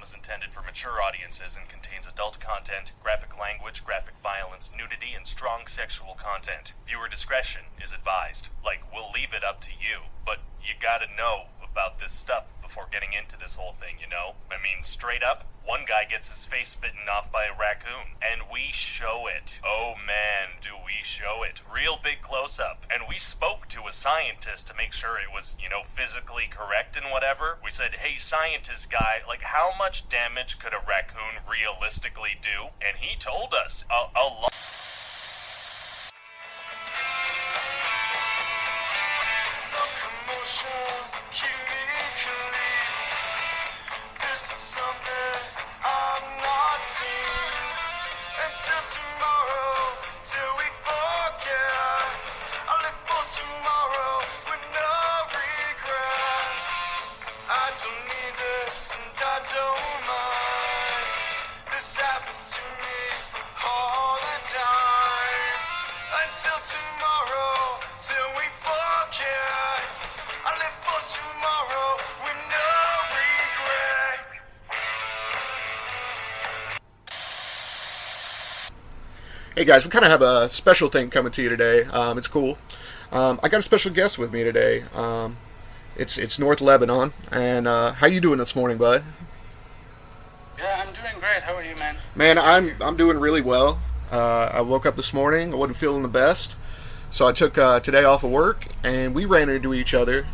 film is intended for mature audiences and contains adult content, graphic language, graphic violence, nudity, and strong sexual content. Viewer discretion is advised. Like, we'll leave it up to you, but you gotta know about this stuff before getting into this whole thing, you know? I mean, straight up, one guy gets his face bitten off by a raccoon, and we show it. Oh man, do we show it. Real big close-up. And we spoke to a scientist to make sure it was, physically correct and whatever. We said, hey, scientist guy, like, how much damage could a raccoon realistically do? And he told us a lot. Hey guys, we kind of have a special thing coming to you today. It's cool. I got a special guest with me today. It's NorthLebanon, and how you doing this morning, bud? Yeah, I'm doing great. How are you, man? Man, I'm doing really well. I woke up this morning. I wasn't feeling the best, so I took today off of work, and we ran into each other.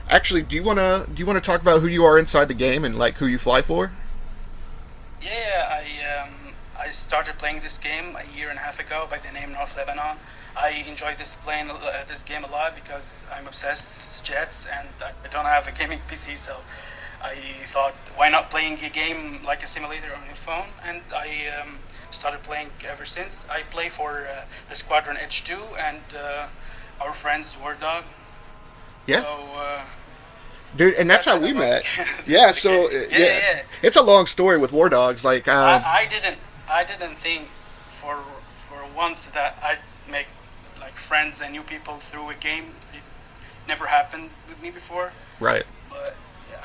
Actually, do you wanna talk about who you are inside the game and like who you fly for? Yeah, I started playing this game a year and a half ago by the name NorthLebanon. I enjoy this game a lot because I'm obsessed with jets and I don't have a gaming PC, so I thought, why not playing a game like a simulator on your phone? And I started playing ever since. I play for the Squadron H2 and our friends War Dog. Yeah. So, dude, and that's how we met. Yeah, so yeah. It's a long story with War Dogs. Like, I didn't think for once that I'd make like friends and new people through a game. It never happened with me before. Right. But yeah,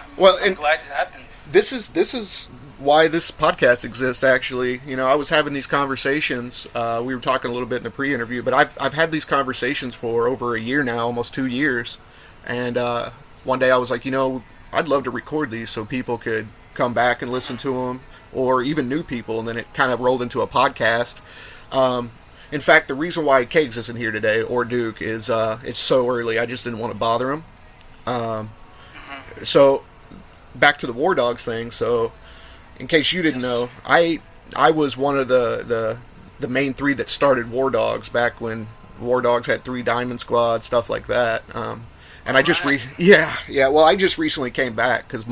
I'm glad it happened. This is why this podcast exists. Actually, I was having these conversations. We were talking a little bit in the pre-interview, but I've had these conversations for over a year now, almost 2 years. And one day I was like, I'd love to record these so people could come back and listen to them, or even new people, and then it kind of rolled into a podcast. In fact, the reason why Kegs isn't here today, or Duke, is it's so early, I just didn't want to bother him. So, back to the War Dogs thing, so, in case you didn't know, I was one of the main three that started War Dogs back when War Dogs had 3 Diamond Squad, stuff like that. And I just I just recently came back, because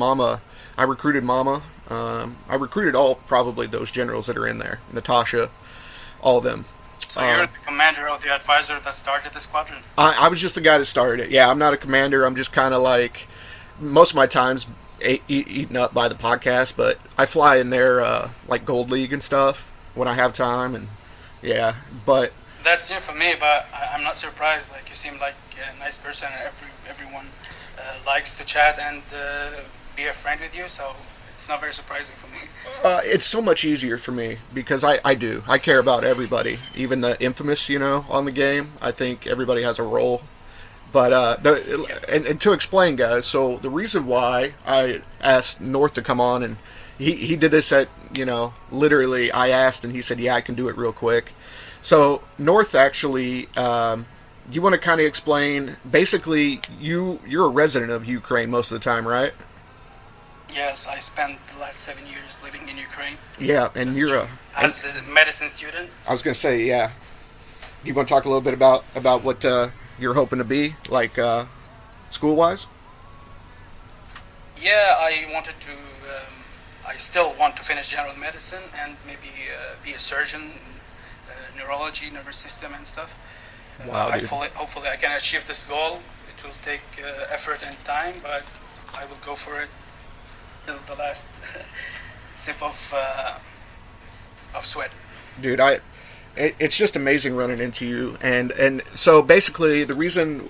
I recruited Mama. I recruited probably those generals that are in there. Natasha, all of them. So you're the commander of the advisor that started the squadron? I was just the guy that started it. Yeah, I'm not a commander. I'm just kind of like, most of my time's eaten up by the podcast, but I fly in there like Gold League and stuff when I have time, and yeah, but... That's new for me, but I'm not surprised. Like, you seem like a nice person, and everyone likes to chat and be a friend with you, so it's not very surprising for me. It's so much easier for me because I care about everybody, even the infamous, on the game. I think everybody has a role. But and to explain, guys, so the reason why I asked North to come on, and he did this at, literally I asked and he said, yeah, I can do it real quick. So North, actually, you want to kind of explain, basically you're a resident of Ukraine most of the time, right? Yes, I spent the last 7 years living in Ukraine. Yeah, and you're as a medicine student. I was going to say, yeah. You want to talk a little bit about what you're hoping to be, like school-wise? Yeah, I still want to finish general medicine and maybe be a surgeon, neurology, nervous system and stuff. Wow, hopefully I can achieve this goal. It will take effort and time, but I will go for it till the last sip of sweat. Dude, it's just amazing running into you, and so basically the reason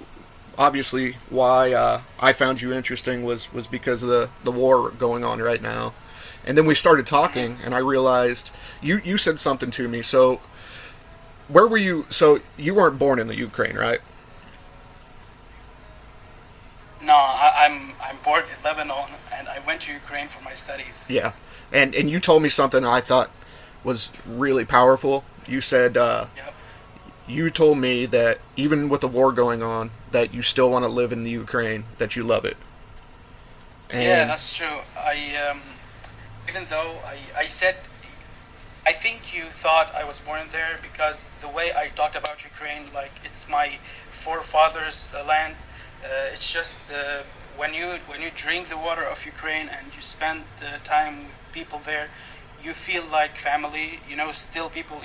obviously why I found you interesting was because of the war going on right now. And then we started talking, and I realized you said something to me. So where were you? So you weren't born in the Ukraine, right? No, I'm born in Lebanon, and I went to Ukraine for my studies. Yeah. And you told me something I thought was really powerful. You said Yep. you told me that even with the war going on, that you still want to live in the Ukraine, that you love it. Yeah, And that's true. Even though I said, I think you thought I was born there because the way I talked about Ukraine, like it's my forefathers' land. It's just when you drink the water of Ukraine and you spend time with people there, you feel like family. You know, still people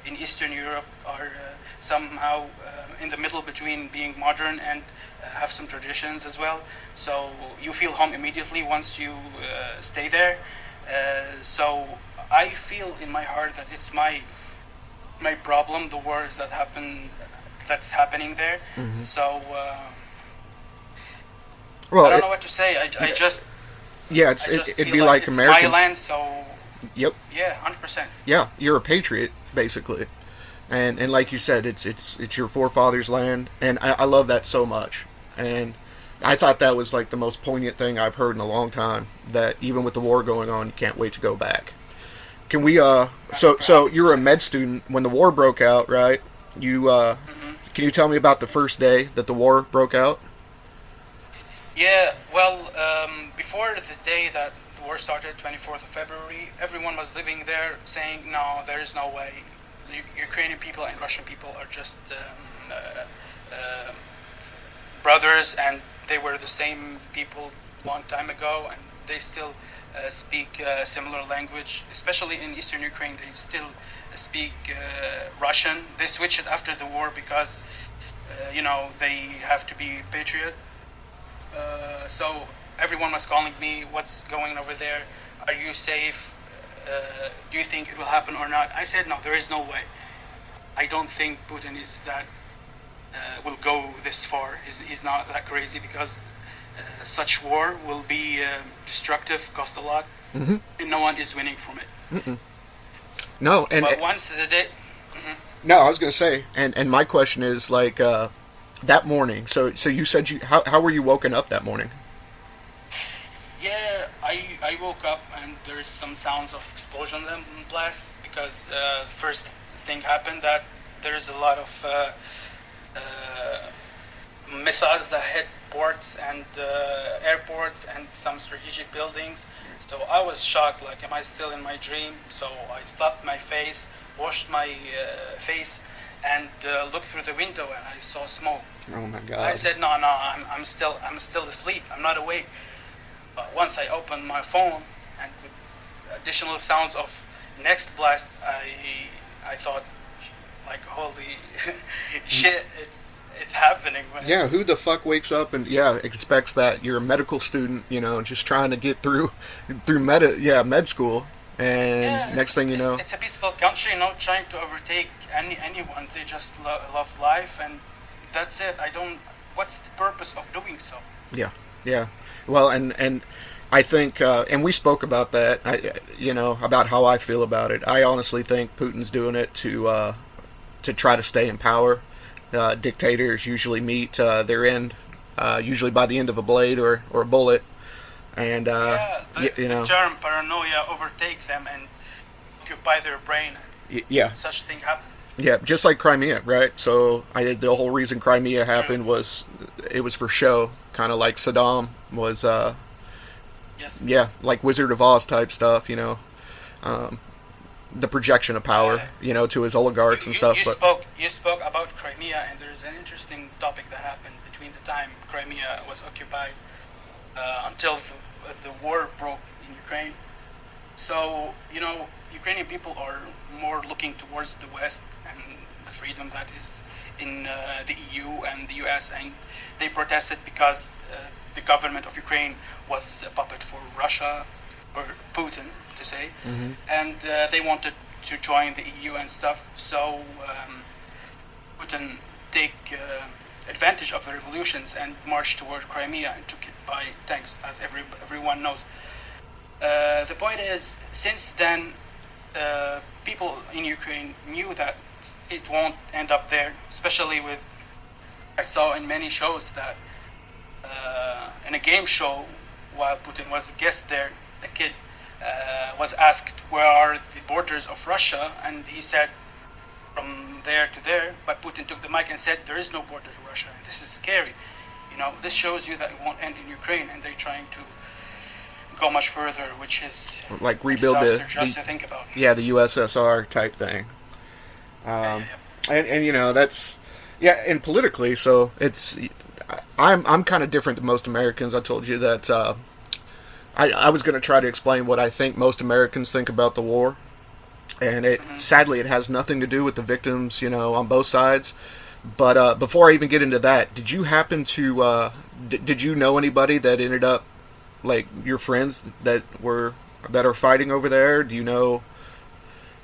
in Eastern Europe are somehow in the middle between being modern and have some traditions as well. So you feel home immediately once you stay there. So I feel in my heart that it's my problem, the wars that's happening there. So well, I don't know what to say. I just yeah, I just it'd feel be like like it's Americans. my land. So Yep. yeah, 100%. Yeah, you're a patriot basically, and like you said, it's your forefathers' land, and I love that so much. And I thought that was like the most poignant thing I've heard in a long time. That even with the war going on, you can't wait to go back. Can we so you're a med student when the war broke out, right? You can you tell me about the first day that the war broke out? Yeah, well, before the day that the war started, 24th of February, everyone was living there saying, no, there is no way. The Ukrainian people and Russian people are just brothers, and they were the same people long time ago, and they still speak similar language, especially in Eastern Ukraine. They still speak Russian. They switched it after the war because, they have to be patriot. So everyone was calling me, what's going over there? Are you safe? Do you think it will happen or not? I said, no, there is no way. I don't think Putin is that, will go this far. He's not that crazy because such war will be destructive, cost a lot, and no one is winning from it. No, and But once the day... no, I was gonna say, and my question is like that morning. So you said how were you woken up that morning? Yeah, I woke up and there's some sounds of explosion and blast because first thing happened that there's a lot of missiles that hit ports and airports and some strategic buildings. So I was shocked, like, am I still in my dream? So I slapped my face, washed my face, and looked through the window, and I saw smoke. Oh my God! I said, no, I'm still asleep. I'm not awake. But once I opened my phone, and with additional sounds of next blast, I thought, like, holy shit, it's happening. Yeah, who the fuck wakes up and expects that? You're a medical student, just trying to get through med school, and next thing you know, it's a peaceful country, not trying to overtake anyone. They just love life, and that's it. What's the purpose of doing so? Yeah. Well, and I think, and we spoke about that. About how I feel about it. I honestly think Putin's doing it to try to stay in power. Dictators usually meet their end, usually by the end of a blade or a bullet. And the term paranoia overtake them and occupy their brain. Yeah, such thing happen. Yeah, just like Crimea, right? So the whole reason Crimea happened was it was for show, kind of like Saddam was. Yes. Yeah, like Wizard of Oz type stuff, the projection of power, to his oligarchs and stuff. You spoke about Crimea, and there's an interesting topic that happened between the time Crimea was occupied until the war broke in Ukraine. So, Ukrainian people are more looking towards the West and the freedom that is in the EU and the US, and they protested because the government of Ukraine was a puppet for Russia, or Putin, to say, and they wanted to join the EU and stuff. So Putin take advantage of the revolutions and marched toward Crimea and took it by tanks, as everyone knows. The point is, since then, people in Ukraine knew that it won't end up there, especially with, I saw in many shows that in a game show, while Putin was a guest there, a kid was asked, where are the borders of Russia? And he said, from there to there. But Putin took the mic and said, there is no border to Russia. This is scary. This shows you that it won't end in Ukraine, and they're trying to go much further, which is like rebuild just to think about. The USSR type thing. And that's and politically, so it's I'm kind of different than most Americans. I told you that I was going to try to explain what I think most Americans think about the war, and sadly it has nothing to do with the victims, on both sides. But before I even get into that, did you happen to did you know anybody that ended up, like your friends that are fighting over there? Do you know?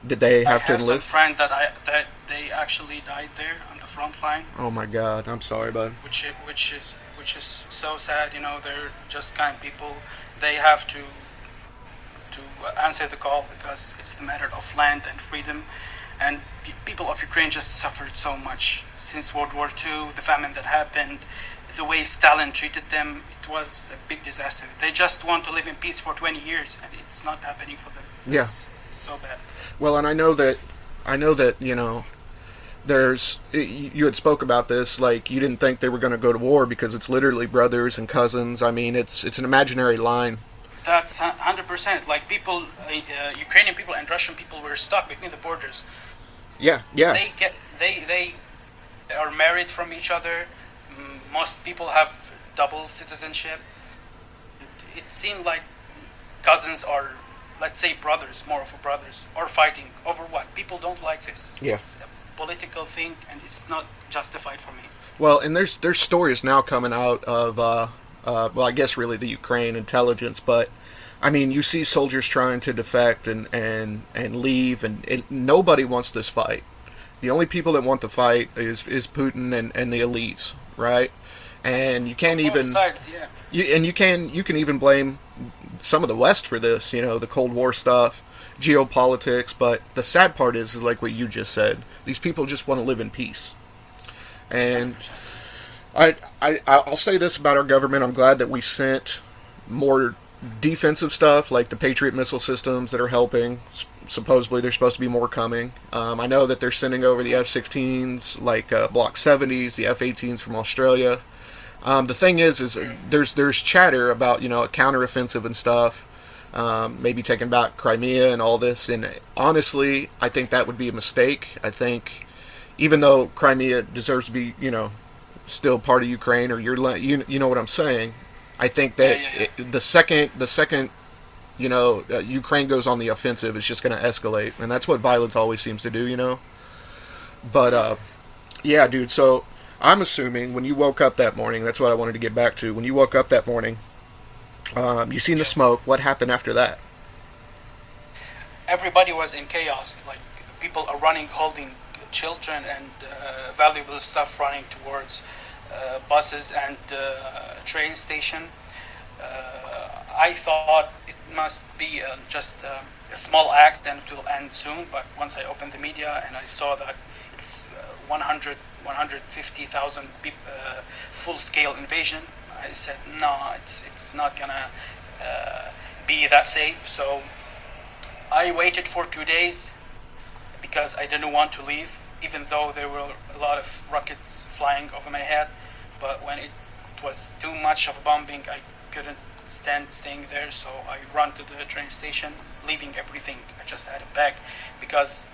Did they have to enlist? I have some friend that they actually died there on the front line. Oh my God, I'm sorry, bud. Which is so sad. They're just kind people. They have to answer the call because it's the matter of land and freedom. And people of Ukraine just suffered so much since World War II, the famine that happened, the way Stalin treated them. It was a big disaster. They just want to live in peace for 20 years, and it's not happening for them. Yeah. It's so bad. Well, and I know that there's, you had spoke about this, like you didn't think they were going to go to war because it's literally brothers and cousins. I mean, it's an imaginary line. That's 100%. Like people, Ukrainian people and Russian people were stuck between the borders. Yeah. They are married from each other. Most people have double citizenship. It seemed like cousins are, let's say, brothers, more of a brothers, or fighting over what? People don't like this. Yeah. It's a political thing, and it's not justified for me. Well, and there's stories now coming out of, well, I guess really the Ukraine intelligence, but I mean, you see soldiers trying to defect and leave, and nobody wants this fight. The only people that want the fight is Putin and the elites, right? And you can't even sides, yeah. you can even blame some of the West for this, the Cold War stuff, geopolitics. But the sad part is like what you just said. These people just want to live in peace. And 100%. I'll say this about our government. I'm glad that we sent more defensive stuff like the Patriot missile systems that are helping. Supposedly there's supposed to be more coming. I know that they're sending over the F-16s, like Block 70s, the F-18s from Australia. The thing is there's chatter about a counteroffensive and stuff, maybe taking back Crimea and all this. And honestly, I think that would be a mistake. I think even though Crimea deserves to be still part of Ukraine, or you know what I'm saying. I think that the second Ukraine goes on the offensive, it's just going to escalate, and that's what violence always seems to do. But yeah, dude. So I'm assuming when you woke up that morning, that's what I wanted to get back to. When you woke up that morning, you seen the smoke. What happened after that? Everybody was in chaos. Like people are running, holding children and valuable stuff, running towards buses and train station. I thought it must be just a small act and it will end soon. But once I opened the media and I saw that it's 150,000 full-scale invasion, I said, no, it's not gonna be that safe. So I waited for 2 days because I didn't want to leave, even though there were a lot of rockets flying over my head. But when it was too much of bombing, I couldn't stand staying there, so I ran to the train station, leaving everything. I just had a bag because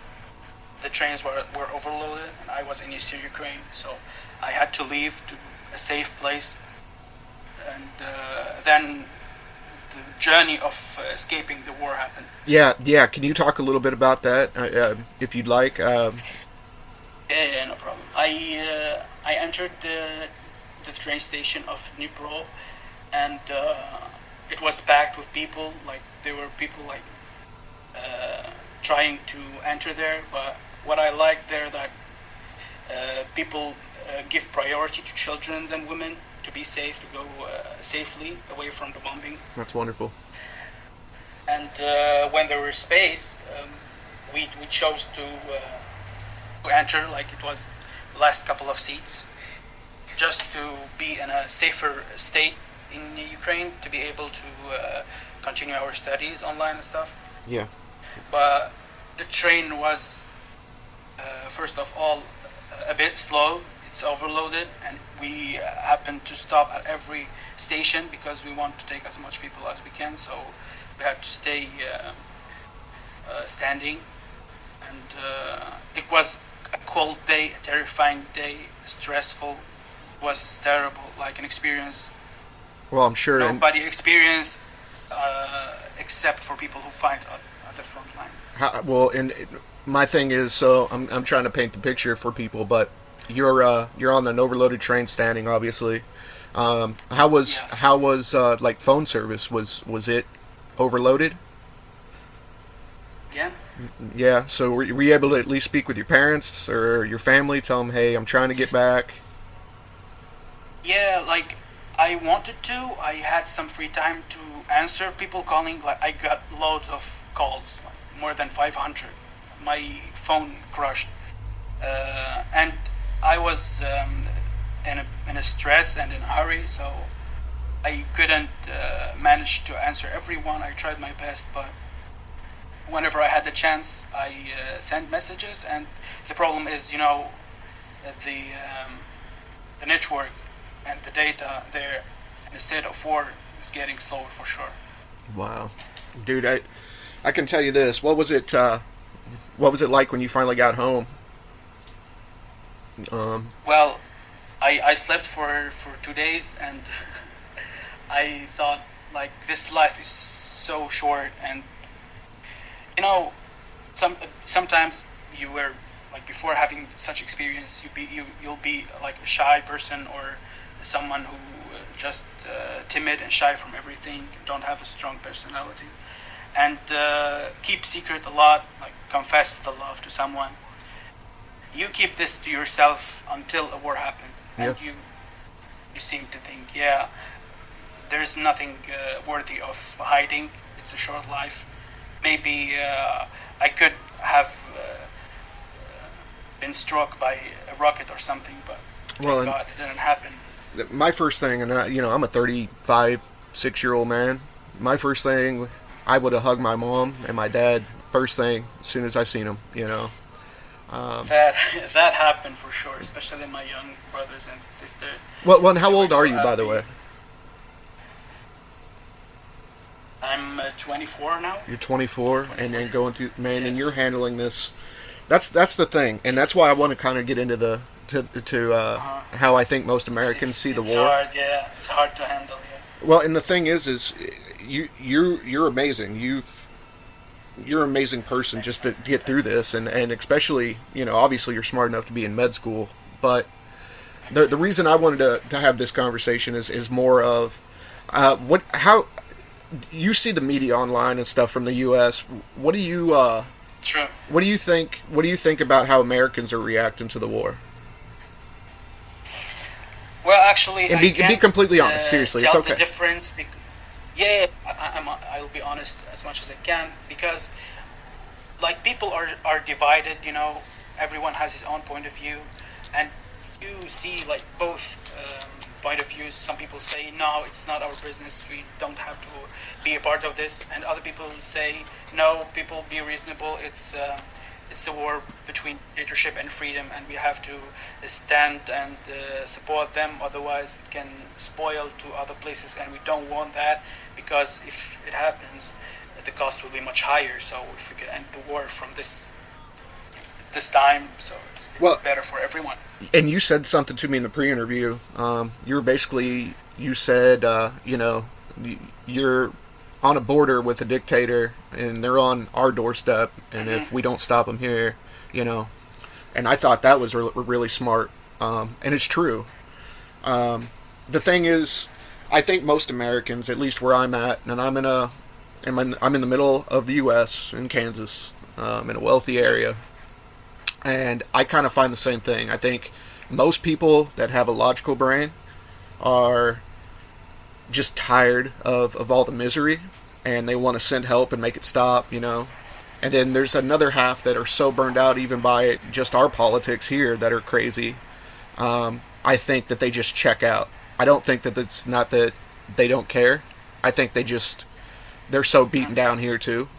the trains were overloaded and I was in Eastern Ukraine, so I had to leave to a safe place. And then the journey of escaping the war happened. Yeah. Can you talk a little bit about that, if you'd like? Yeah, no problem. I entered the train station of Dnipro, and it was packed with people. Like there were people trying to enter there. But what I liked there that people give priority to children and women to be safe, to go safely away from the bombing. That's wonderful. And when there was space, we chose to enter, like it was the last couple of seats, just to be in a safer state in Ukraine, to be able to continue our studies online and stuff. Yeah. But the train was, first of all, a bit slow. It's overloaded, and we happened to stop at every station because we want to take as much people as we can. So we had to stay standing, and it was a cold day, a terrifying day, stressful. It was terrible, like an experience Well, I'm sure. nobody experienced except for people who fight at the front line. And my thing is, so I'm trying to paint the picture for people, but you're on an overloaded train, standing, obviously. How was Yes. like phone service? Was it overloaded? Yeah. Yeah. So were you able to at least speak with your parents or your family? Tell them, hey, I'm trying to get back. Yeah, like I wanted to. I had some free time to answer people calling. Like I got loads of calls, like more than 500. My phone crushed, and I was in a stress and in a hurry, so I couldn't manage to answer everyone. I tried my best, but whenever I had the chance, I sent messages. And the problem is, the network and the data there in the state of war is getting slower for sure. Wow, dude, I can tell you this. What was it? What was it like when you finally got home? Well, I slept for 2 days, and I thought, like, this life is so short. And sometimes you were like, before having such experience, you'll be like a shy person or someone who just timid and shy from everything, don't have a strong personality, and keep secret a lot, like confess the love to someone. You keep this to yourself until a war happens, and Yeah. you seem to think, yeah, there's nothing worthy of hiding. It's a short life. Maybe I could have been struck by a rocket or something, but Well, thank God it didn't happen. My first thing, and I'm a 35, 6-year-old man. My first thing, I would have hugged my mom and my dad first thing as soon as I seen them. That happened for sure, especially my young brothers and sister. Well, and how They were old are so you, by the happy. way? I'm 24 now. You're 24, and then going through, man, and Yes. you're handling this. That's the thing, and that's why I want to kind of get into the how I think most Americans see the It's war. hard, yeah. It's hard to handle, yeah. Well, and the thing is you're amazing. You're an amazing person just to get through this, and especially, obviously you're smart enough to be in med school. But the reason I wanted to have this conversation is more of how you see the media online and stuff from the U.S. What do you True. what do you think? What do you think about how Americans are reacting to the war? Well, actually, And I be can't, completely honest. Seriously, it's tell okay. the difference. Yeah, I'll be honest as much as I can, because like people are divided. Everyone has his own point of view, and you see like both point of views. Some people say, no, it's not our business. We don't have to be a part of this, and other people say, no, people, be reasonable. It's a war between dictatorship and freedom, and we have to stand and support them. Otherwise, it can spoil to other places, and we don't want that, because if it happens, the cost will be much higher. So if we can end the war from this time, so it's Well- better for everyone. And you said something to me in the pre-interview. You said, you're on a border with a dictator, and they're on our doorstep, and if we don't stop them here, and I thought that was really smart, and it's true. The thing is, I think most Americans, at least where I'm at, and I'm in the middle of the U.S. in Kansas, in a wealthy area, and I kind of find the same thing. I think most people that have a logical brain are just tired of all the misery, and they want to send help and make it stop, you know. And then there's another half that are so burned out even by just our politics here that are crazy. I think that they just check out. I don't think that it's not that they don't care. I think they're so beaten down here too.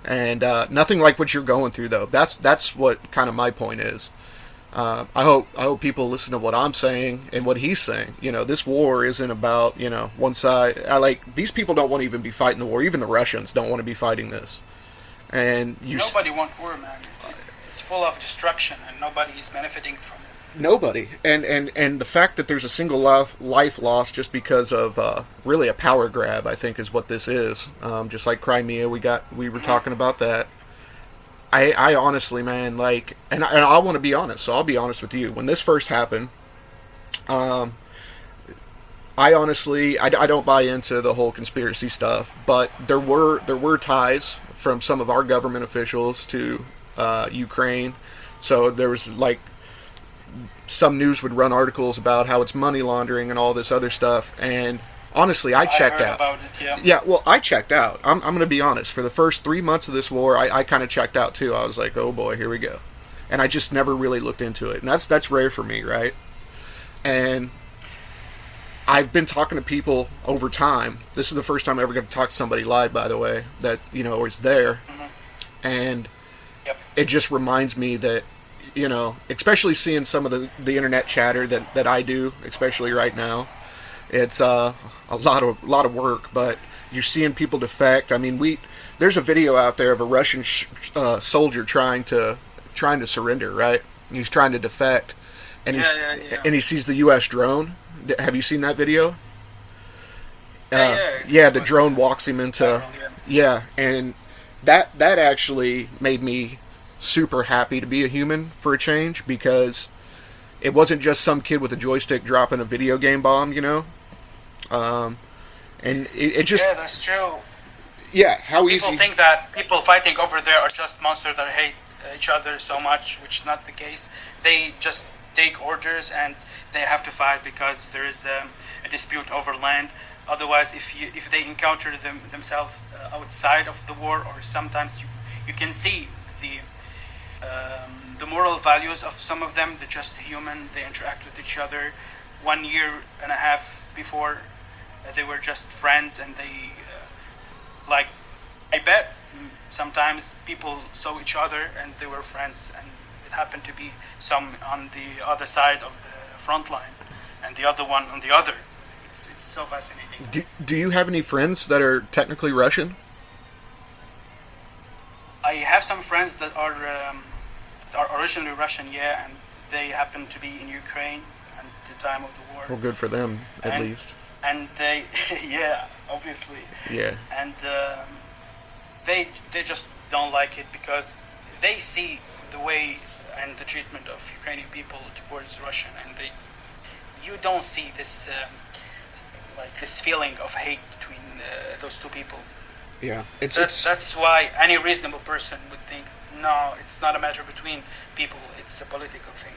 And nothing like what you're going through though. That's what kind of my point is. I hope people listen to what I'm saying and what he's saying. You know, this war isn't about, you know, one side. These people don't want to even be fighting the war. Even the Russians don't want to be fighting this. And nobody wants war, man. It's full of destruction, and nobody is benefiting from it. Nobody. And the fact that there's a single life lost just because of really a power grab, I think, is what this is. Just like Crimea, we were talking about that. I honestly, man, like, and I want to be honest, so I'll be honest with you. When this first happened, I honestly, I don't buy into the whole conspiracy stuff, but there were ties from some of our government officials to Ukraine. So there was, like, some news would run articles about how it's money laundering and all this other stuff, and honestly, I checked out. About it, yeah. Well, I checked out. I'm going to be honest. For the first 3 months of this war, I kind of checked out too. I was like, oh boy, here we go. And I just never really looked into it. And that's rare for me, right? And I've been talking to people over time. This is the first time I ever got to talk to somebody live, by the way, that, you know, was there. Mm-hmm. And it just reminds me that, you know, especially seeing some of the internet chatter that I do, especially right now, it's a lot of work, but you're seeing people defect. I mean, there's a video out there of a Russian soldier trying to surrender, right? He's trying to defect, and and he sees the U.S. drone. Have you seen that video? The drone walks him into and that actually made me super happy to be a human for a change, because it wasn't just some kid with a joystick dropping a video game bomb, you know. And it just... Yeah, that's true. Yeah, how people easy... People think that people fighting over there are just monsters that hate each other so much, which is not the case. They just take orders and they have to fight because there is a dispute over land. Otherwise, if they encounter themselves outside of the war, or sometimes you can see the moral values of some of them. They're just human. They interact with each other. 1 year and a half before, they were just friends, and they I bet sometimes people saw each other and they were friends, and it happened to be some on the other side of the front line and the other one on the other. It's so fascinating. Do you have any friends that are technically Russian? I have some friends that are originally Russian, and they happen to be in Ukraine at the time of the war. Well, good for them, at least. And they, obviously. Yeah. And they just don't like it because they see the way and the treatment of Ukrainian people towards Russian, and you don't see this this feeling of hate between those two people. Yeah, that's why any reasonable person would think, no, it's not a matter between people; it's a political thing.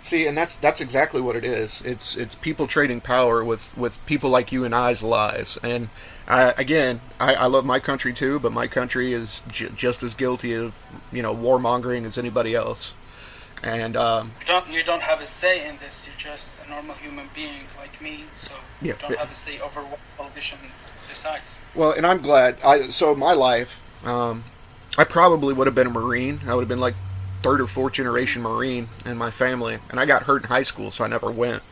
See, and that's exactly what it is. It's people trading power with people like you and I's lives. And I love my country too, but my country is just as guilty of warmongering as anybody else. And you don't have a say in this. You're just a normal human being like me, so you don't have a say over what politician decides. Well, and I'm glad. So my life, I probably would have been a Marine. I would have been like third or fourth generation Marine in my family, and I got hurt in high school, so I never went.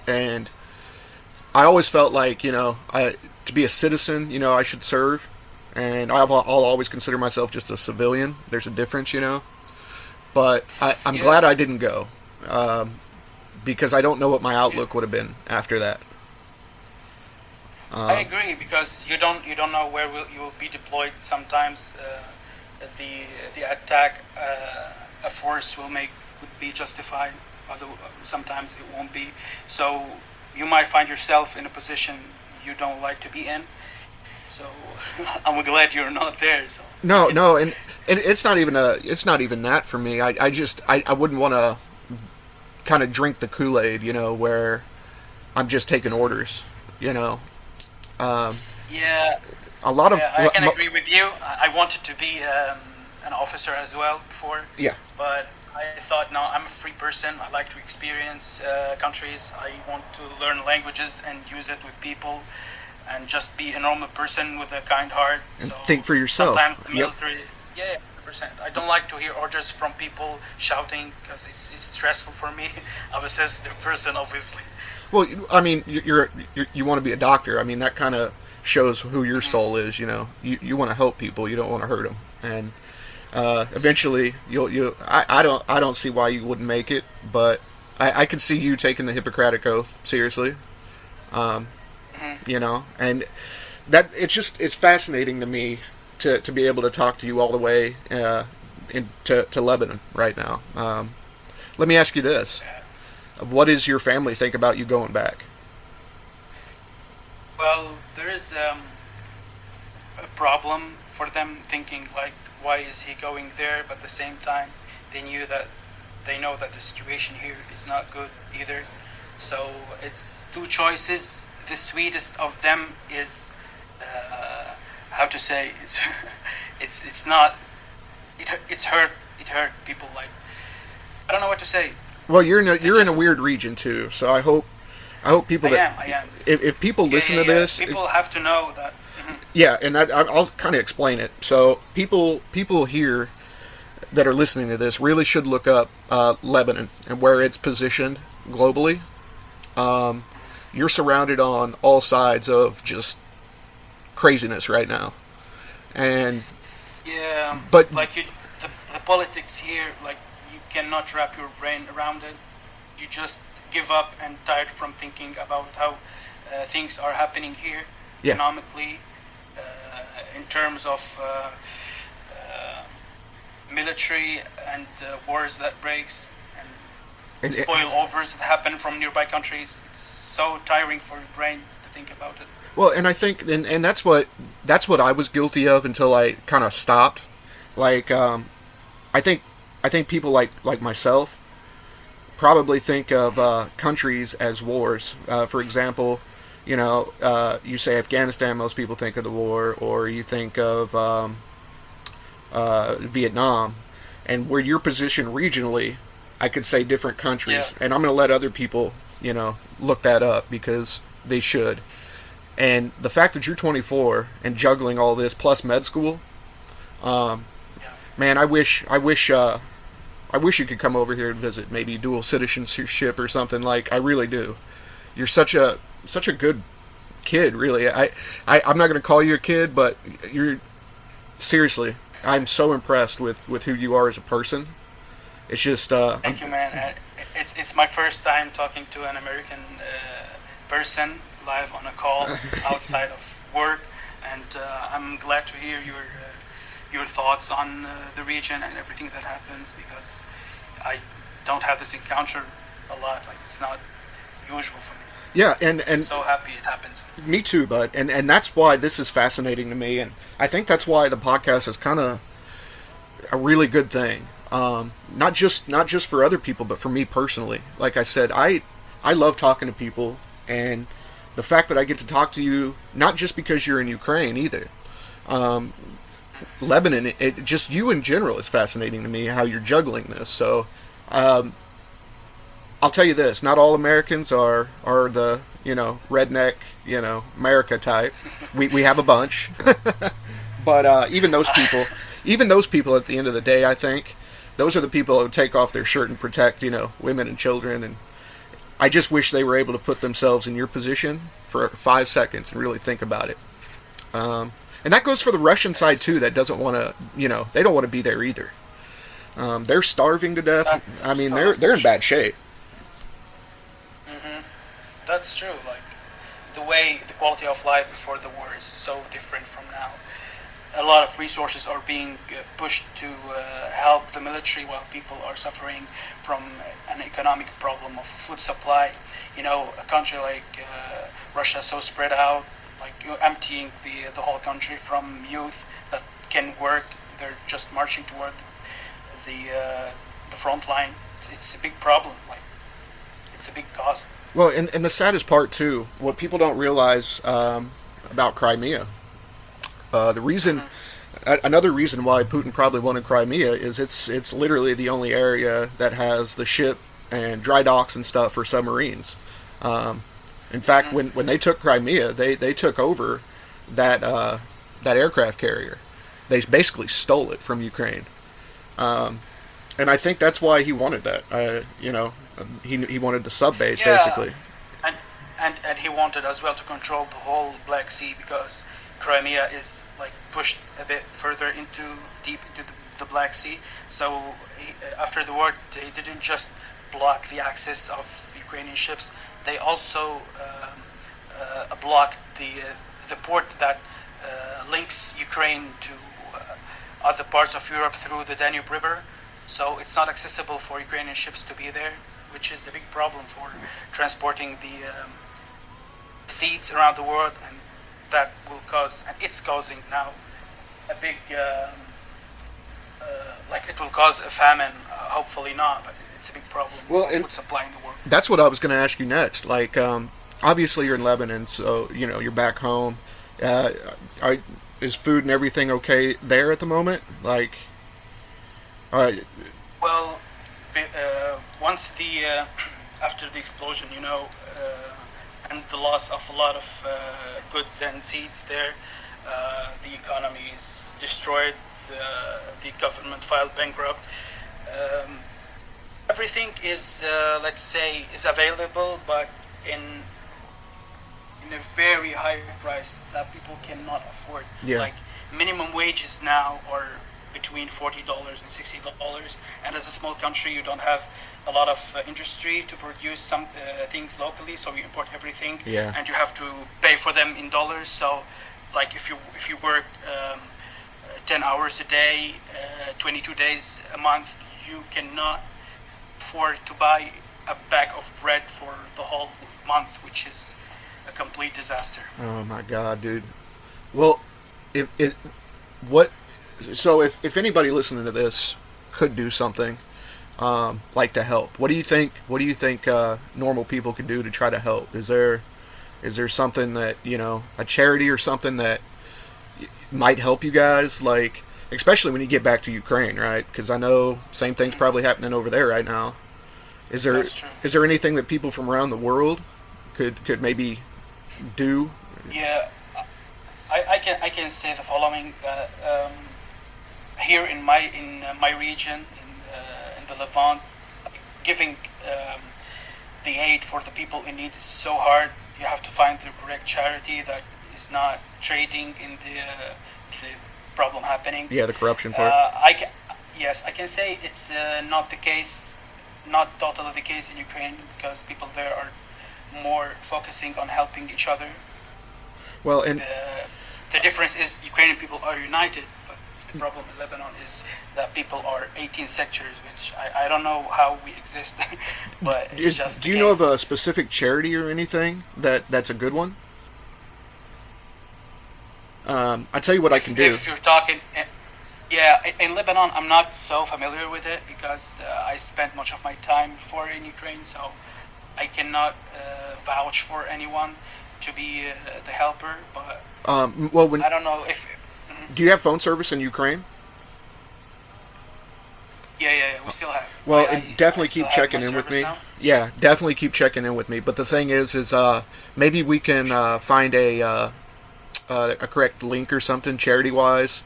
And I always felt like to be a citizen, I should serve, and I'll always consider myself just a civilian. There's a difference, but I'm glad I didn't go, because I don't know what my outlook would have been after that. I agree, because you don't know where you will be deployed. Sometimes the attack a force would be justified. Sometimes it won't be. So you might find yourself in a position you don't like to be in. So I'm glad you're not there. So no, and it's not even that for me. I wouldn't want to kind of drink the Kool-Aid, where I'm just taking orders, you know. Um, Yeah, a lot of yeah, I can agree with you. I wanted to be an officer as well before, yeah, but I thought, no, I'm a free person. I like to experience countries. I want to learn languages and use it with people, and just be a normal person with a kind heart. and So think for yourself. sometimes the Yep. military, yeah, 100%. I don't like to hear orders from people shouting because it's stressful for me. I'm a sensitive person, obviously. Well, I mean, you want to be a doctor. I mean, that kind of shows who your soul is. You want to help people. You don't want to hurt them. And eventually, I don't see why you wouldn't make it, but I could see you taking the Hippocratic Oath seriously. And that it's fascinating to me to be able to talk to you all the way to Lebanon right now. Let me ask you this: what does your family think about you going back? Well, there is a problem for them thinking like, why is he going there? But at the same time, they know that the situation here is not good either. So it's two choices. The sweetest of them is how to say it's not it's hurt. It hurt people like, I don't know what to say. Well, you're in a weird region too, so I hope people I am. If people listen to this, people have to know that. yeah, and I'll kind of explain it. So people here that are listening to this really should look up Lebanon and where it's positioned globally. You're surrounded on all sides of just craziness right now, and Yeah, but like the politics here, like you cannot wrap your brain around it. You just give up and tired from thinking about how things are happening here Yeah. economically, in terms of military and wars that breaks and and, spoilovers that happen from nearby countries. It's so tiring for your brain to think about it. well, and I think, and that's what I was guilty of until I kind of stopped. Like, I think people like myself probably think of countries as wars. For example, you say Afghanistan, most people think of the war, or you think of Vietnam, and where you're positioned regionally, I could say different countries, Yeah. and I'm going to let other people, look that up because they should. And the fact that you're 24 and juggling all this plus med school, man, I wish you could come over here and visit, maybe dual citizenship or something. Like, I really do. You're such a good kid, really. I'm not going to call you a kid, but seriously, I'm so impressed with who you are as a person. It's just Thank you, man. It's my first time talking to an American person live on a call outside of work, and I'm glad to hear your thoughts on the region and everything that happens, because I don't have this encounter a lot. Like, it's not usual for me. yeah, and So happy it happens. me too, bud. And that's why this is fascinating to me, and I think that's why the podcast is kind of a really good thing. Not just for other people, but for me personally. Like I said, I love talking to people, and the fact that I get to talk to you, not just because you're in Ukraine either. Lebanon, just you in general is fascinating to me, how you're juggling this. So, I'll tell you this: not all Americans are the redneck America type. We have a bunch, but even those people at the end of the day, I think those are the people that would take off their shirt and protect women and children. And I just wish they were able to put themselves in your position for 5 seconds and really think about it. And that goes for the Russian side too. That doesn't want to, they don't want to be there either. They're starving to death. I mean, they're in bad shape. That's true. Like, the quality of life before the war is so different from now. A lot of resources are being pushed to help the military, while people are suffering from an economic problem of food supply. A country like Russia, so spread out, like emptying the whole country from youth that can work. They're just marching toward the front line. It's a big problem. Like, it's a big cost. Well, and the saddest part too, what people don't realize about Crimea, the reason, another reason why Putin probably wanted Crimea is it's literally the only area that has the ship and dry docks and stuff for submarines. In fact, when they took Crimea, they took over that aircraft carrier. They basically stole it from Ukraine, and I think that's why he wanted that. He wanted the sub base basically. and and he wanted as well to control the whole Black Sea because Crimea is like pushed a bit further deep into the Black Sea. So after the war, they didn't just block the access of Ukrainian ships. They also blocked the port that links Ukraine to other parts of Europe through the Danube River. So it's not accessible for Ukrainian ships to be there, which is a big problem for transporting the seeds around the world, and that will cause, and it's causing now a big, like it will cause a famine. Hopefully not, but it's a big problem. Well, with supply in the world. That's what I was going to ask you next. Like, obviously you're in Lebanon, so you're back home. Is food and everything okay there at the moment? Like, well, once after the explosion, and the loss of a lot of goods and seeds there, the economy is destroyed. The government filed bankrupt. Everything is, let's say, is available, but in a very high price that people cannot afford. Yeah. Like minimum wages now are between $40 and $60, and as a small country, you don't have a lot of industry to produce some things locally, so you import everything, Yeah. and you have to pay for them in dollars. So, like if you work 10 hours a day, 22 days a month, you cannot afford to buy a bag of bread for the whole month, which is a complete disaster. oh my God, dude. Well, if anybody listening to this could do something, like to help, what do you think normal people could do to try to help? Is there something that, a charity or something that might help you guys, like, especially when you get back to Ukraine, right? Because I know same thing's probably happening over there right now. Is there anything that people from around the world could maybe do? Yeah, I can say the following: here in my region, in the Levant, giving the aid for the people in need is so hard. You have to find the correct charity that is not trading in the problem happening. Yeah, the corruption part. Yes, I can say it's not the case, not totally the case in Ukraine, because people there are more focusing on helping each other. Well, and the difference is Ukrainian people are united, but the problem in Lebanon is that people are 18 sectors, which I don't know how we exist, but it's just. Do you know of a specific charity or anything that's a good one? I tell you what I can do. If you're talking, yeah, in Lebanon, I'm not so familiar with it because I spent much of my time before in Ukraine, so I cannot vouch for anyone to be the helper. But well, I don't know if. Do you have phone service in Ukraine? Yeah, we still have. Well, I definitely still keep have checking my in with service me. now. Yeah, definitely keep checking in with me. But the thing is maybe we can find a correct link or something charity wise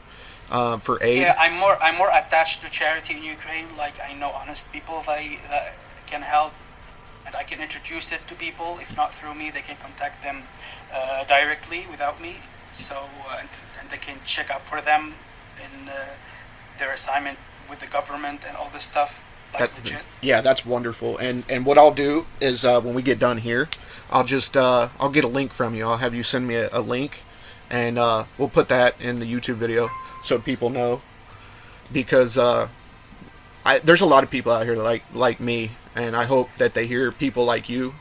for aid. Yeah, I'm more attached to charity in Ukraine. Like I know honest people that can help, and I can introduce it to people. If not through me, they can contact them directly without me. So and they can check up for them in their assignment with the government and all this stuff. Like legit. Yeah, that's wonderful. And what I'll do is when we get done here, I'll just I'll get a link from you. I'll have you send me a link, and we'll put that in the YouTube video so people know, because there's a lot of people out here like me, and I hope that they hear people like you.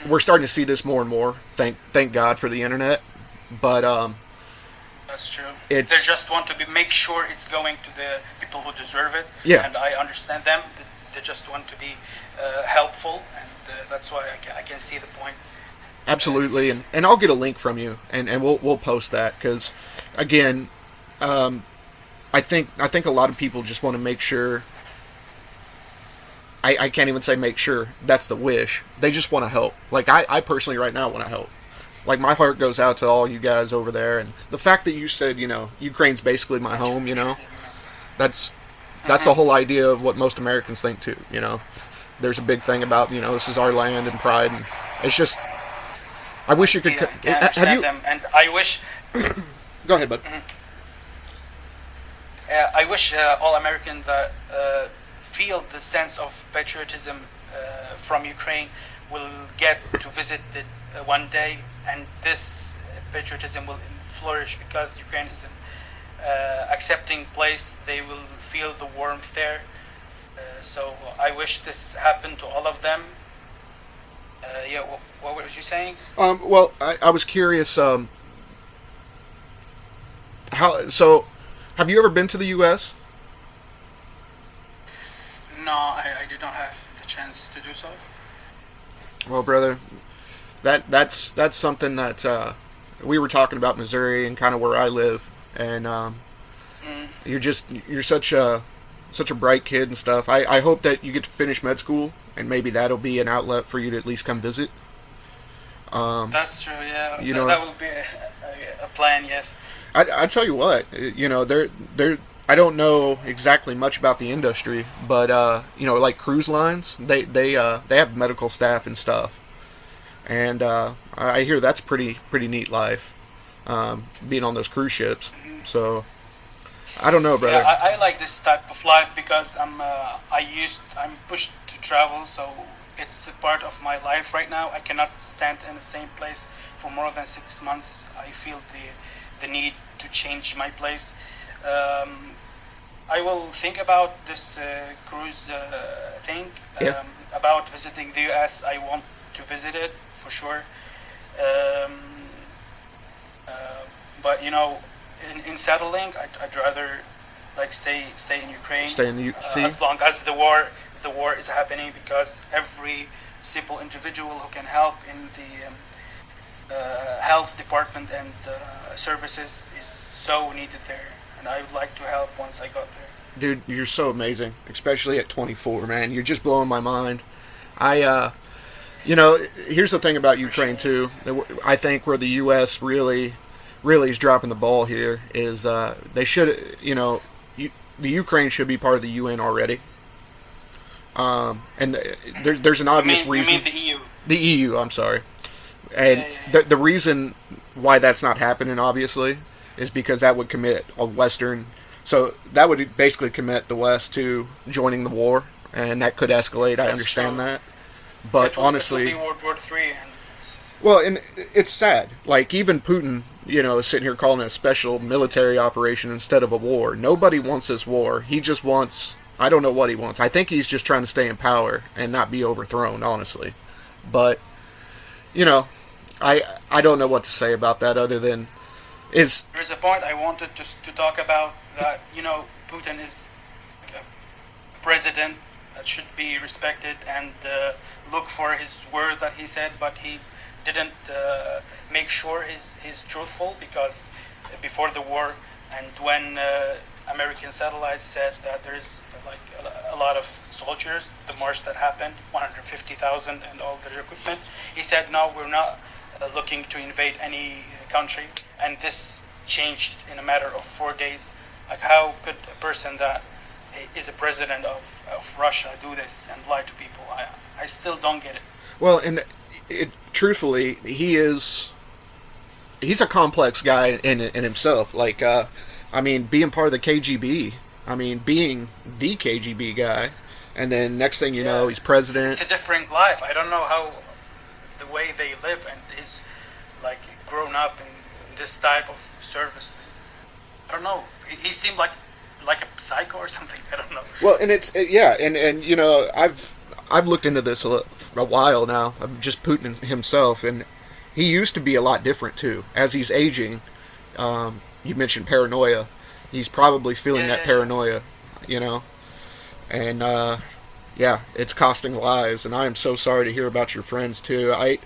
We're starting to see this more and more. Thank God for the internet, but that's true. They just want to make sure it's going to the people who deserve it. Yeah. And I understand them. they just want to be helpful, and that's why I can see the point. Absolutely, and I'll get a link from you, and we'll post that, because again, I think a lot of people just want to make sure. I can't even say make sure. That's the wish. They just want to help. Like I personally right now want to help. Like my heart goes out to all you guys over there, and the fact that you said Ukraine's basically my home. That's the whole idea of what most Americans think too. There's a big thing about this is our land and pride, and it's just. I wish you could. Have you? Them, and I wish. Go ahead, bud. I wish all Americans that feel the sense of patriotism from Ukraine will get to visit it one day, and this patriotism will flourish because Ukraine is an accepting place. They will feel the warmth there. So I wish this happened to all of them. Yeah, what was you saying? Well, I was curious. So, have you ever been to the U.S.? No, I did not have the chance to do so. Well, brother, that's something that we were talking about Missouri and kind of where I live, and you're such a bright kid and stuff. I hope that you get to finish med school, and maybe that'll be an outlet for you to at least come visit. That's true. Yeah, that will be a plan. Yes. I tell you what, they're I don't know exactly much about the industry, but like cruise lines, they have medical staff and stuff, and I hear that's pretty neat life, being on those cruise ships. So I don't know, brother. Yeah, I like this type of life because I'm pushed to travel, so it's a part of my life right now. I cannot stand in the same place for more than 6 months. I feel the need to change my place. I will think about this cruise thing. Yeah. About visiting the US. I want to visit it for sure. But in settling, I'd rather stay in Ukraine. Stay in the as long as the war is happening, because every simple individual who can help in the health department and services is so needed there, and I would like to help once I got there. Dude, you're so amazing, especially at 24, man. You're just blowing my mind. Here's the thing about Ukraine too. I think where the U.S. really is dropping the ball here is they should, the Ukraine should be part of the UN already. And there's an obvious reason. You mean the EU? The EU, I'm sorry. And the reason why that's not happening, obviously, is because that would commit a Western. So that would basically commit the West to joining the war, and that could escalate. I understand that, but honestly, it will be World War III. Well, and it's sad. Like even Putin, is sitting here calling it a special military operation instead of a war. Nobody wants this war. He just wants. I don't know what he wants. I think he's just trying to stay in power and not be overthrown, honestly. But, I don't know what to say about that other than there's a point I wanted just to talk about that, Putin is a president that should be respected and look for his word that he said, but he didn't make sure he's truthful, because before the war and when American satellites said that there is a lot of soldiers, the march that happened, 150,000 and all their equipment, he said, no, we're not looking to invade any country, and this changed in a matter of 4 days. Like, how could a person that is a president of Russia do this and lie to people? I still don't get it. Well, and truthfully, he's a complex guy in himself. Like, being part of the KGB, being the KGB guy, and then next thing you know, he's president. It's a different life. I don't know how the way they live, and he's grown up in this type of service thing. I don't know. He seemed like a psycho or something. I don't know. Well, and it's I've looked into this a while now. Just Putin himself, and he used to be a lot different too. As he's aging, you mentioned paranoia. He's probably feeling that paranoia, and yeah, it's costing lives, and I am so sorry to hear about your friends too. I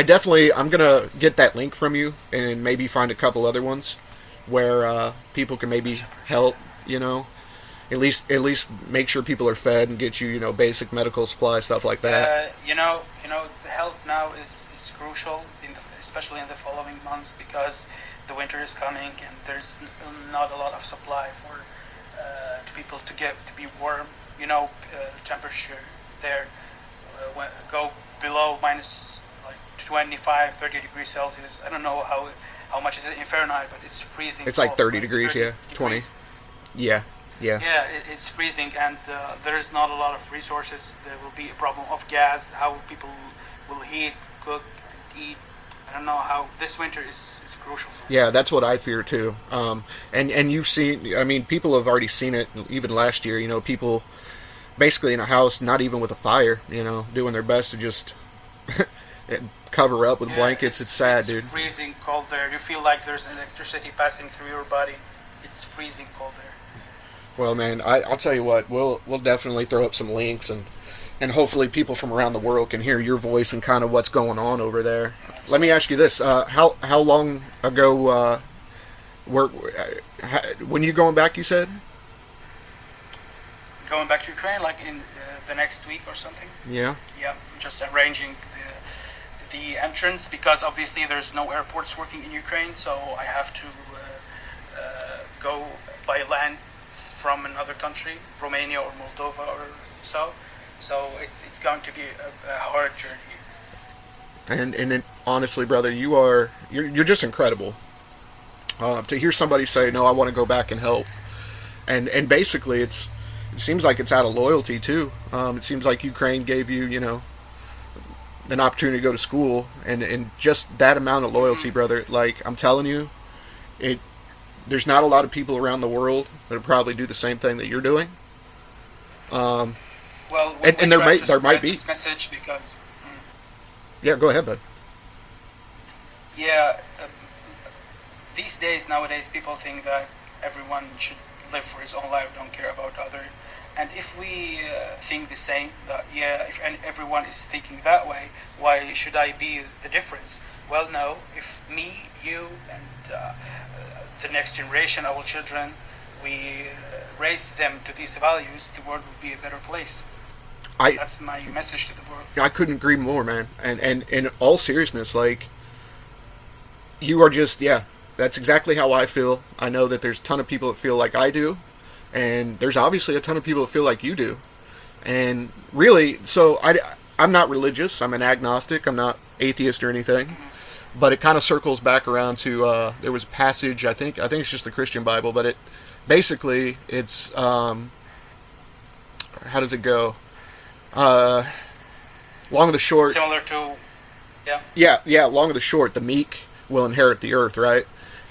definitely, I'm gonna get that link from you and maybe find a couple other ones where people can maybe Much appreciated. help. You know, at least make sure people are fed and get you basic medical supplies, stuff like that. The help now is crucial, especially in the following months, because the winter is coming and there's not a lot of supply for to people to be warm. Temperature there go below minus like 25, 30 degrees Celsius. I don't know how much is it in Fahrenheit, but it's freezing. It's like cold, 30 like degrees, 30 yeah, 20, degrees. yeah, yeah. Yeah, it's freezing, and there is not a lot of resources. There will be a problem of gas, how people will heat, cook, and eat. I don't know how this winter is crucial. Yeah, that's what I fear too. And you've seen, I mean, people have already seen it even last year. People basically in a house, not even with a fire, doing their best to just cover up with Yeah, blankets. It's sad, it's dude. freezing cold there. You feel like there's electricity passing through your body. It's freezing cold there. Well, man, I'll tell you what, we'll definitely throw up some links and hopefully people from around the world can hear your voice and kind of what's going on over there. Let me ask you this: how long ago when you going back? You said. Going back to Ukraine, like in the next week or something. Yeah. Yeah, just arranging the entrance, because obviously there's no airports working in Ukraine, so I have to go by land from another country, Romania or Moldova or so. So it's going to be a hard journey. Honestly, brother, you're just incredible. To hear somebody say, "No, I want to go back and help," and basically it seems like it's out of loyalty too. It seems like Ukraine gave you, an opportunity to go to school, and just that amount of loyalty, brother. Like I'm telling you, it. There's not a lot of people around the world that would probably do the same thing that you're doing. Um, Well, and there might be. this message because Yeah, go ahead, bud. yeah, these days nowadays people think that everyone should live for his own life, don't care about other. And if we think the same, that yeah, if everyone is thinking that way, why should I be the difference? Well, no. If me, you, and the next generation, our children, we raise them to these values, the world will be a better place. I That's my message to the world. I couldn't agree more, man. And in all seriousness, like you are just yeah, that's exactly how I feel. I know that there's a ton of people that feel like I do, and there's obviously a ton of people that feel like you do. And really, so I'm not religious. I'm an agnostic. I'm not atheist or anything. But it kind of circles back around to there was a passage. I think it's just the Christian Bible, but it's how does it go? Long of the short. Similar to, yeah. Yeah. Long of the short, the meek will inherit the earth. Right?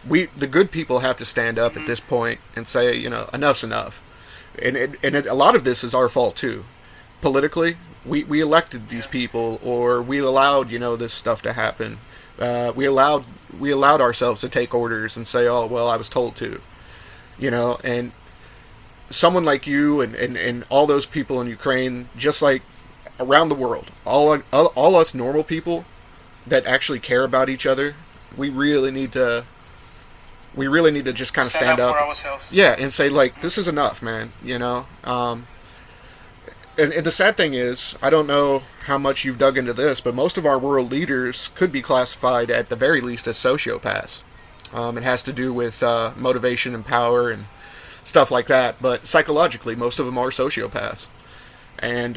The good people have to stand up at this point and say, enough's enough. And a lot of this is our fault too. Politically, we elected these people, or we allowed this stuff to happen. We allowed ourselves to take orders and say, oh well, I was told to. And someone like you and all those people in Ukraine, just like around the world, all us normal people that actually care about each other, we really need to just kind of stand up for ourselves. yeah, and say like, this is enough, man. And the sad thing is, I don't know how much you've dug into this, but most of our world leaders could be classified at the very least as sociopaths. It has to do with motivation and power and stuff like that. But psychologically, most of them are sociopaths. And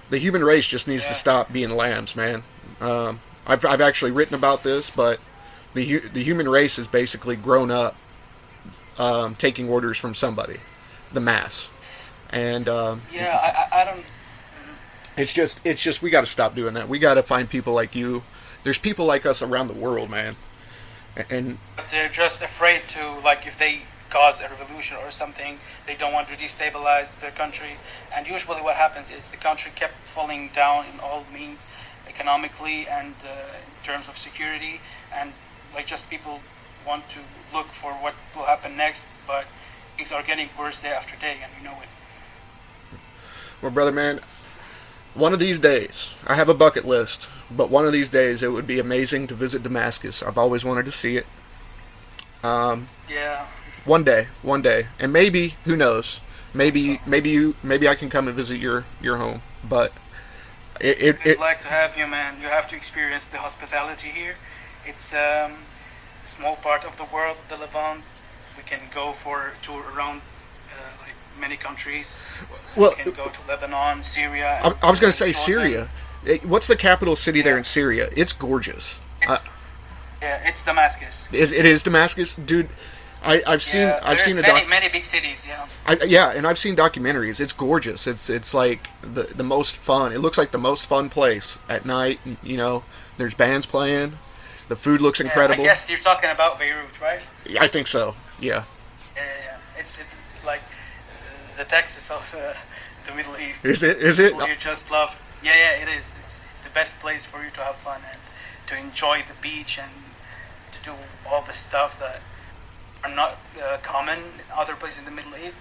the human race just needs to stop being lambs, man. I've actually written about this, but the human race has basically grown up taking orders from somebody, the mass. And I don't. it's just we got to stop doing that. We got to find people like you. There's people like us around the world, man. And But they're just afraid to, like, if they cause a revolution or something, they don't want to destabilize their country. And usually what happens is the country kept falling down in all means, economically and in terms of security. And, like, just people want to look for what will happen next, but things are getting worse day after day, and you know it. Well, brother, man, one of these days, I have a bucket list, but one of these days it would be amazing to visit Damascus. I've always wanted to see it. Yeah. One day, and maybe, who knows? Maybe I can come and visit your home. But We'd like to have you, man. You have to experience the hospitality here. It's a small part of the world, the Levant. We can go for a tour around like many countries. Well, we can go to Lebanon, Syria. I was going to say Jordan. Syria. What's the capital city there in Syria? It's gorgeous. It's Damascus. It is Damascus, dude. I've seen many big cities. And I've seen documentaries. It's gorgeous. It's like the most fun. It looks like the most fun place at night. You know, there's bands playing. The food looks incredible. I guess you're talking about Beirut, right? I think so. Yeah. Yeah. It's like the Texas of the Middle East. Is it? People you just love. Yeah, it is. It's the best place for you to have fun and to enjoy the beach and to do all the stuff that are not common in other places in the Middle East.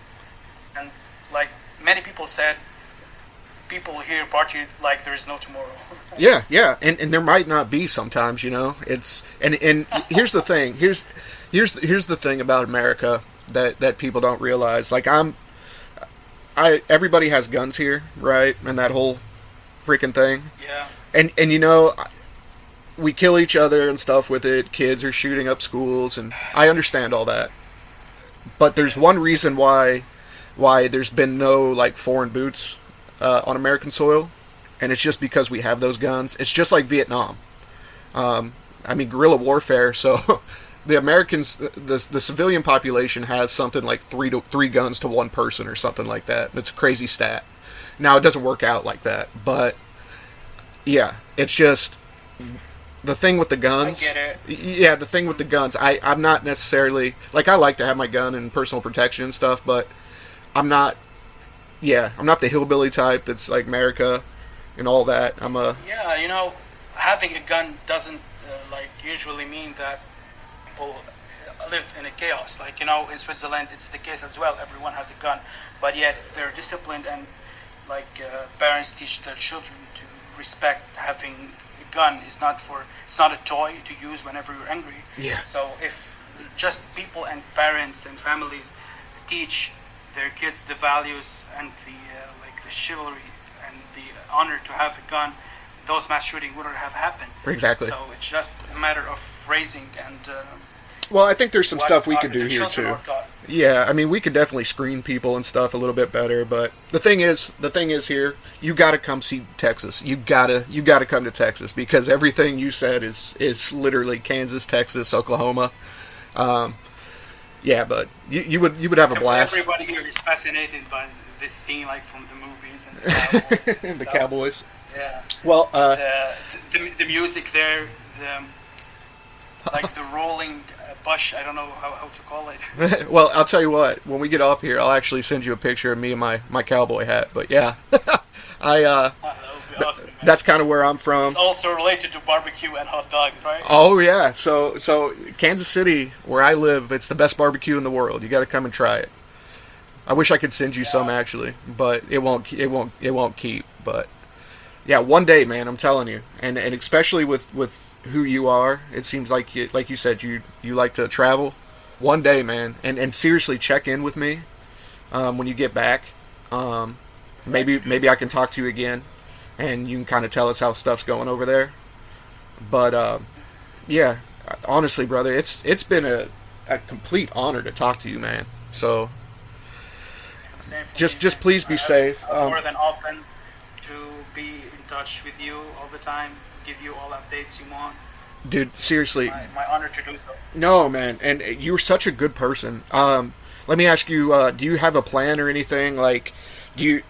And like many people said, people here party like there's no tomorrow. Yeah, and there might not be sometimes, you know. It's and here's the thing. Here's the thing about America that people don't realize. Like everybody has guns here, right? And that whole freaking thing. Yeah. And you know, we kill each other and stuff with it. Kids are shooting up schools, and I understand all that. But there's one reason why there's been no like foreign boots on American soil, and it's just because we have those guns. It's just like Vietnam. I mean, guerrilla warfare. So the Americans, the civilian population has something like three guns to one person or something like that. It's a crazy stat. Now it doesn't work out like that, but yeah, it's just the thing with the guns. I get it. Yeah, the thing with the guns. I'm not necessarily like, I like to have my gun and personal protection and stuff, but I'm not the hillbilly type that's like America and all that. Yeah, you know, having a gun doesn't like usually mean that people live in a chaos. Like, you know, in Switzerland it's the case as well. Everyone has a gun, but yet they're disciplined, and like parents teach their children to respect having a gun. It's not a toy to use whenever you're angry. Yeah. So if just people and parents and families teach their kids the values and the like the chivalry and the honor to have a gun, those mass shootings wouldn't have happened. Exactly. So it's just a matter of raising and. Well, I think there's some stuff we could do here too. Taught. Yeah, I mean, we could definitely screen people and stuff a little bit better. But the thing is here, you got to come see Texas. You gotta come to Texas, because everything you said is literally Kansas, Texas, Oklahoma. Yeah, but you would have a blast. Everybody here is fascinated by this scene, like from the movies and the cowboys. And The Cowboys. Yeah. Well, the music there, like the rolling bush. I don't know how to call it. well, I'll tell you what. When we get off here, I'll actually send you a picture of me and my cowboy hat. But yeah, That would be awesome, man. That's kind of where I'm from. It's also related to barbecue and hot dogs, right? Oh yeah, so Kansas City, where I live, it's the best barbecue in the world. You got to come and try it. I wish I could send you some actually, but it won't keep. But yeah, one day, man, I'm telling you, and especially with who you are, it seems like you said you like to travel. One day, man, and seriously, check in with me when you get back. Maybe I can talk to you again, and you can kind of tell us how stuff's going over there. But yeah, honestly, brother, it's been a complete honor to talk to you, man. So just please be safe. I'm more than open to be in touch with you all the time, give you all updates you want. Dude, seriously. My honor to do so. No, man, and you're such a good person. Let me ask you, do you have a plan or anything? Like,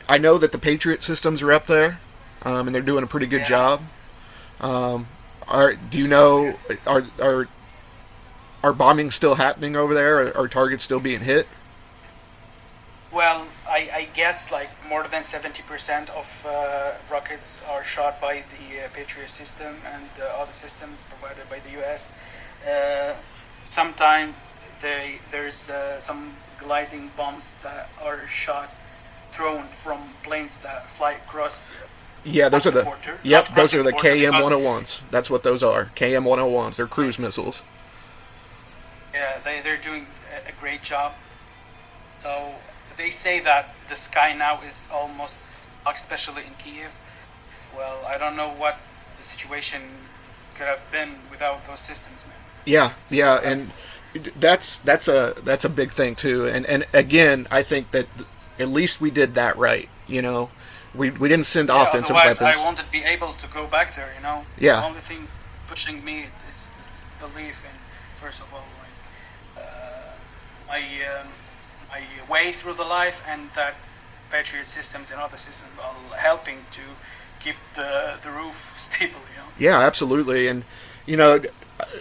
I know that the Patriot systems are up there, and they're doing a pretty good job. Are bombings still happening over there? Are targets still being hit? Well, I guess like more than 70% of rockets are shot by the Patriot system and other systems provided by the U.S. Sometimes there's some gliding bombs that are shot thrown from planes that fly across. Yeah, those are the border, yep, not those are crossing the border, because KM-101s. That's what those are. KM-101s. They're cruise missiles. yeah, they're doing a great job. So they say that the sky now is almost, especially in Kiev. Well, I don't know what the situation could have been without those systems, man. Yeah, and that's a big thing too. And again, I think that at least we did that right. We didn't send Yeah, offensive otherwise weapons. I won't be able to go back there. Yeah. The only thing pushing me is the belief in, first of all, like my my way through the life, and that Patriot systems and other systems are helping to keep the roof stable. Yeah, absolutely. And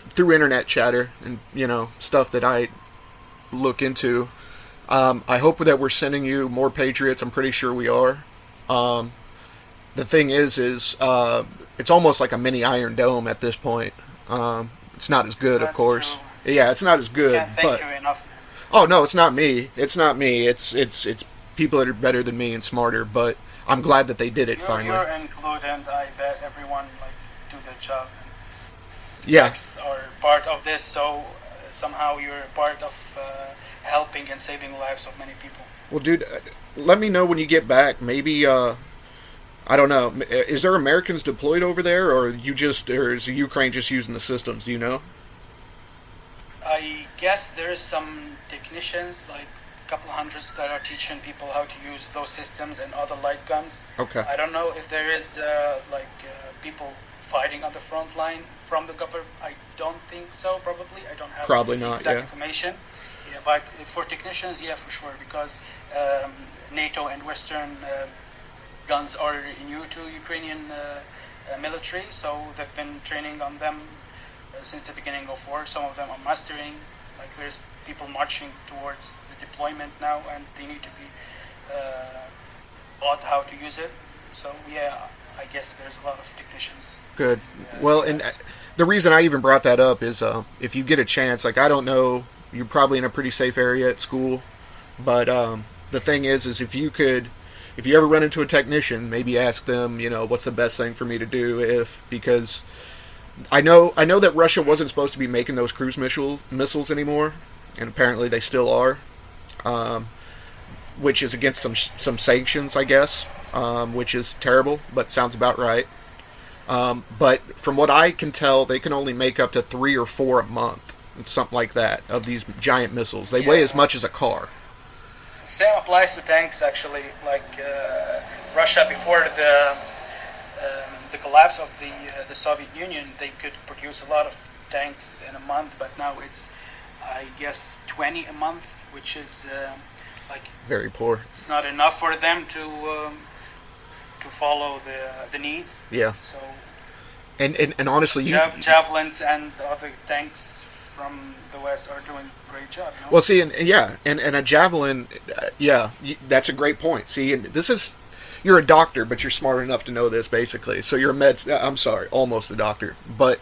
through internet chatter and stuff that I look into, I hope that we're sending you more Patriots. I'm pretty sure we are. The thing is it's almost like a mini Iron Dome at this point. It's not as good, of That's course. true. Yeah, it's not as good. Can't thank But you enough. oh no, it's not me. It's not me. It's people that are better than me and smarter. But I'm glad that they did it finally. You're included, and I bet everyone like do their job. Yeah. Tax are part of this, so somehow you're part of helping and saving lives of many people. Well, dude, let me know when you get back. Maybe I don't know. Is there Americans deployed over there, or is Ukraine just using the systems? Do you know? I guess there is some technicians, like a couple hundreds, that are teaching people how to use those systems and other light guns. Okay. I don't know if there is people fighting on the front line from the government. I don't think so. Probably, I don't have Probably not, exact yeah. information. Yeah, but for technicians, yeah, for sure, because NATO and Western guns are new to Ukrainian military, so they've been training on them since the beginning of war. Some of them are mastering. Like there's people marching towards the deployment now, and they need to be taught how to use it. So yeah, I guess there's a lot of technicians. Good. Well, and Yes. the reason I even brought that up is if you get a chance, like I don't know, you're probably in a pretty safe area at school, but the thing is if you ever run into a technician, maybe ask them, what's the best thing for me to do because I know that Russia wasn't supposed to be making those cruise missiles anymore, and apparently they still are, which is against some sanctions, I guess, which is terrible, but sounds about right. But from what I can tell, they can only make up to 3 or 4 a month, something like that, of these giant missiles. They weigh as much as a car. Same applies to tanks, actually. Like Russia, before the collapse of the Soviet Union, they could produce a lot of tanks in a month, but now it's, I guess, 20 a month, which is Very poor. it's not enough for them to follow the needs. Yeah. So And honestly, javelins and other tanks from the West are doing a great job. Well, see, and a javelin, that's a great point. See, and you're a doctor, but you're smart enough to know this, basically. So you're I'm sorry, almost a doctor. But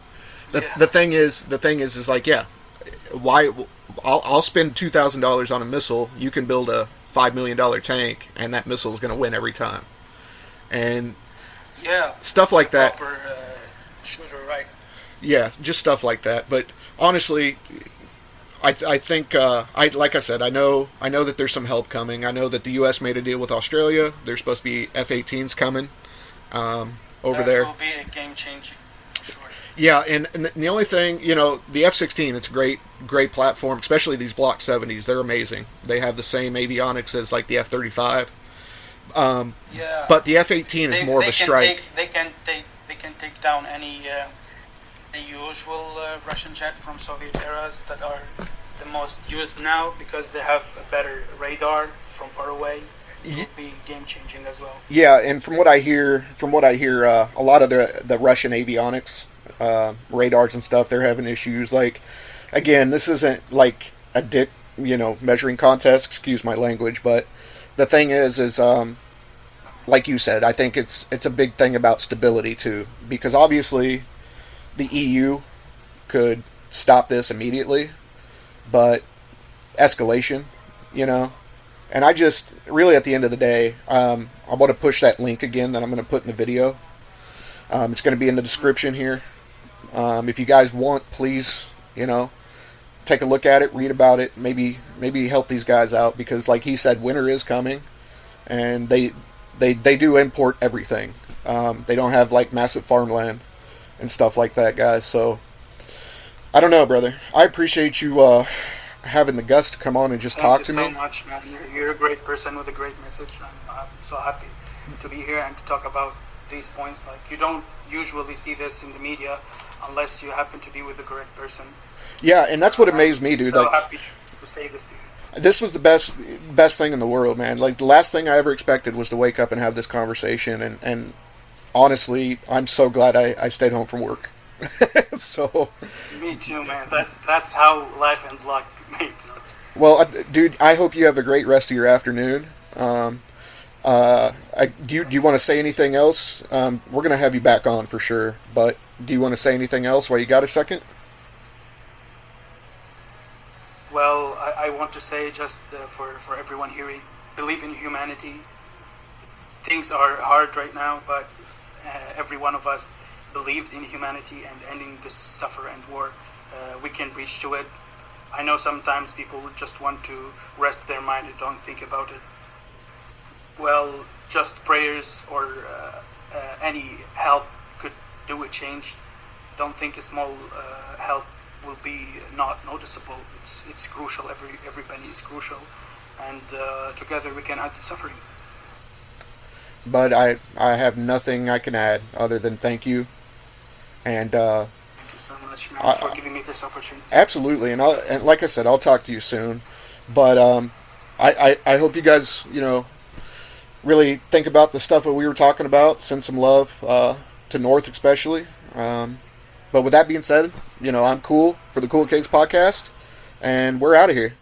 the thing is like, why? I'll spend $2,000 on a missile. You can build a $5 million tank, and that missile is going to win every time. And stuff like that. Proper shooter, right? Yeah, just stuff like that. But honestly, I think like I said, I know that there's some help coming. I know that the U.S. made a deal with Australia. There's supposed to be F-18s coming over there. That will be a game changer, for sure. Yeah, and the only thing, the F-16, it's a great platform, especially these Block 70s. They're amazing. They have the same avionics as like the F-35. But the F-18 is more of a strike. They can take down any usual Russian jet from Soviet eras that are the most used now, because they have a better radar from far away. It will be game changing as well. Yeah, and from what I hear, a lot of the Russian avionics, radars and stuff, they're having issues. Like, again, this isn't like a measuring contest. Excuse my language, but the thing is like you said, I think it's a big thing about stability too, because obviously the EU could stop this immediately, but escalation, And I just, really at the end of the day, I want to push that link again that I'm going to put in the video. It's going to be in the description here. If you guys want, please, take a look at it, read about it, maybe help these guys out, because like he said, winter is coming, and they do import everything. They don't have like massive farmland and stuff like that, guys. So I don't know, brother. I appreciate you having the guts to come on and just talk to me. Thank you so much, man. You're a great person with a great message. I'm so happy to be here and to talk about these points. Like, you don't usually see this in the media unless you happen to be with the correct person. Yeah, and that's what amazed me, dude. So like, happy to say this to you. This was the best thing in the world, man. Like, the last thing I ever expected was to wake up and have this conversation, and honestly, I'm so glad I stayed home from work. So, me too, man. That's how life and luck made. Well, dude, I hope you have a great rest of your afternoon. Do you want to say anything else? We're gonna have you back on for sure, but do you want to say anything else while you got a second? Well, I want to say just for everyone here, believe in humanity. Things are hard right now, but every one of us believed in humanity and ending this suffer and war, we can reach to it. I know sometimes people just want to rest their mind and don't think about it. Well, just prayers or any help could do a change. Don't think a small help will be not noticeable. It's crucial. Every penny is crucial, and together we can end the suffering. But I have nothing I can add other than thank you. And thank you so much, man, for giving me this opportunity. Absolutely, and like I said, I'll talk to you soon. But I hope you guys, really think about the stuff that we were talking about. Send some love to North, especially. But with that being said, I'm Cool for the Cool-Kegs podcast, and we're out of here.